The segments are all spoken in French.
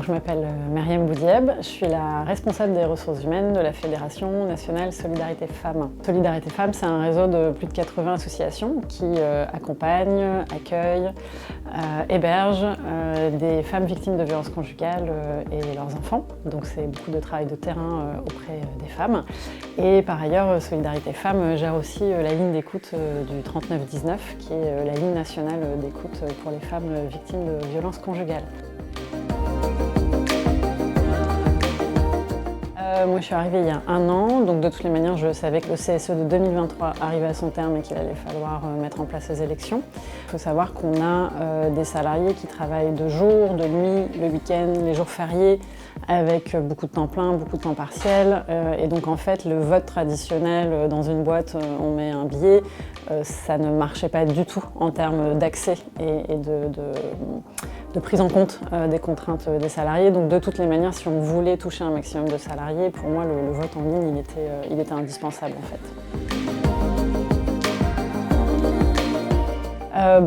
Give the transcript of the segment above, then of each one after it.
je m'appelle Myriam Boudieb, je suis la responsable des ressources humaines de la Fédération nationale Solidarité Femmes. Solidarité Femmes, c'est un réseau de plus de 80 associations qui accompagnent, accueillent, hébergent des femmes victimes de violences conjugales et leurs enfants. Donc c'est beaucoup de travail de terrain auprès des femmes. Et par ailleurs, Solidarité Femmes gère aussi la ligne d'écoute du 3919, qui est la ligne nationale d'écoute pour les femmes victimes de violences conjugales. Moi je suis arrivée il y a 1 an, donc de toutes les manières je savais que le CSE de 2023 arrivait à son terme et qu'il allait falloir mettre en place les élections. Il faut savoir qu'on a des salariés qui travaillent de jour, de nuit, le week-end, les jours fériés, avec beaucoup de temps plein, beaucoup de temps partiel. Et donc en fait le vote traditionnel dans une boîte, on met un billet, ça ne marchait pas du tout en termes d'accès et de prise en compte des contraintes des salariés. Donc de toutes les manières, si on voulait toucher un maximum de salariés, pour moi le vote en ligne il était indispensable en fait.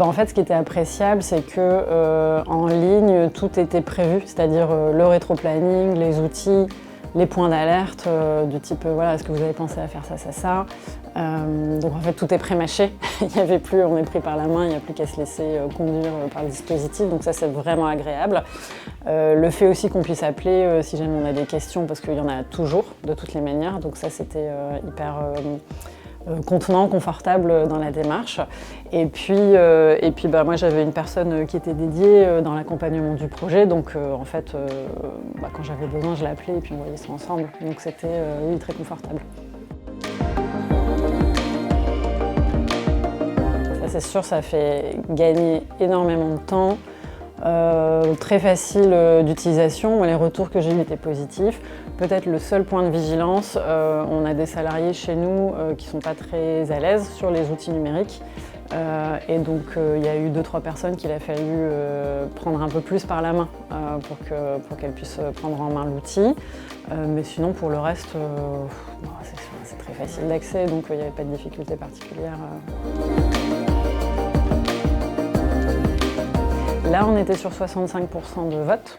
En fait, ce qui était appréciable, c'est que en ligne, tout était prévu, c'est-à-dire le rétro-planning, les outils, les points d'alerte du type voilà, est-ce que vous avez pensé à faire ça, ça, ça. Donc en fait tout est pré-mâché, il n'y avait plus, on est pris par la main, il n'y a plus qu'à se laisser conduire par le dispositif, donc ça c'est vraiment agréable. Le fait aussi qu'on puisse appeler si jamais on a des questions, parce qu'il y en a toujours de toutes les manières, donc ça c'était hyper contenant, confortable dans la démarche. Et puis moi j'avais une personne qui était dédiée dans l'accompagnement du projet, donc en fait quand j'avais besoin je l'appelais et puis on voyait ça ensemble, donc c'était oui, très confortable. Ça c'est sûr, ça fait gagner énormément de temps. Très facile d'utilisation, les retours que j'ai eus étaient positifs. Peut-être le seul point de vigilance, on a des salariés chez nous qui ne sont pas très à l'aise sur les outils numériques. Et donc il y a eu 2-3 personnes qu'il a fallu prendre un peu plus par la main pour qu'elles puissent prendre en main l'outil. Mais sinon pour le reste, c'est très facile d'accès, donc il n'y avait pas de difficulté particulière. Là, on était sur 65% de votes,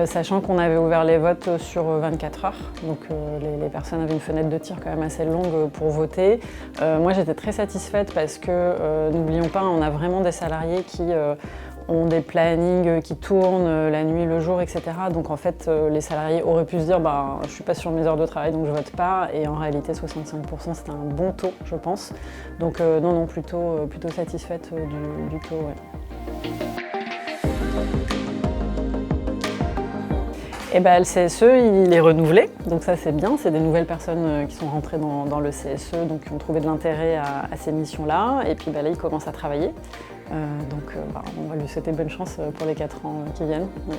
sachant qu'on avait ouvert les votes sur 24 heures. Donc les personnes avaient une fenêtre de tir quand même assez longue pour voter. Moi, j'étais très satisfaite parce que, n'oublions pas, on a vraiment des salariés qui ont des plannings qui tournent la nuit, le jour, etc. Donc en fait, les salariés auraient pu se dire je suis pas sur mes heures de travail donc je vote pas. Et en réalité, 65%, c'était un bon taux, je pense. Donc non, plutôt satisfaite du taux. Ouais. Et le CSE, il est renouvelé, donc ça c'est bien, c'est des nouvelles personnes qui sont rentrées dans le CSE, donc qui ont trouvé de l'intérêt à ces missions-là, et puis là il commence à travailler, donc on va lui souhaiter bonne chance pour les 4 ans qui viennent. Ouais.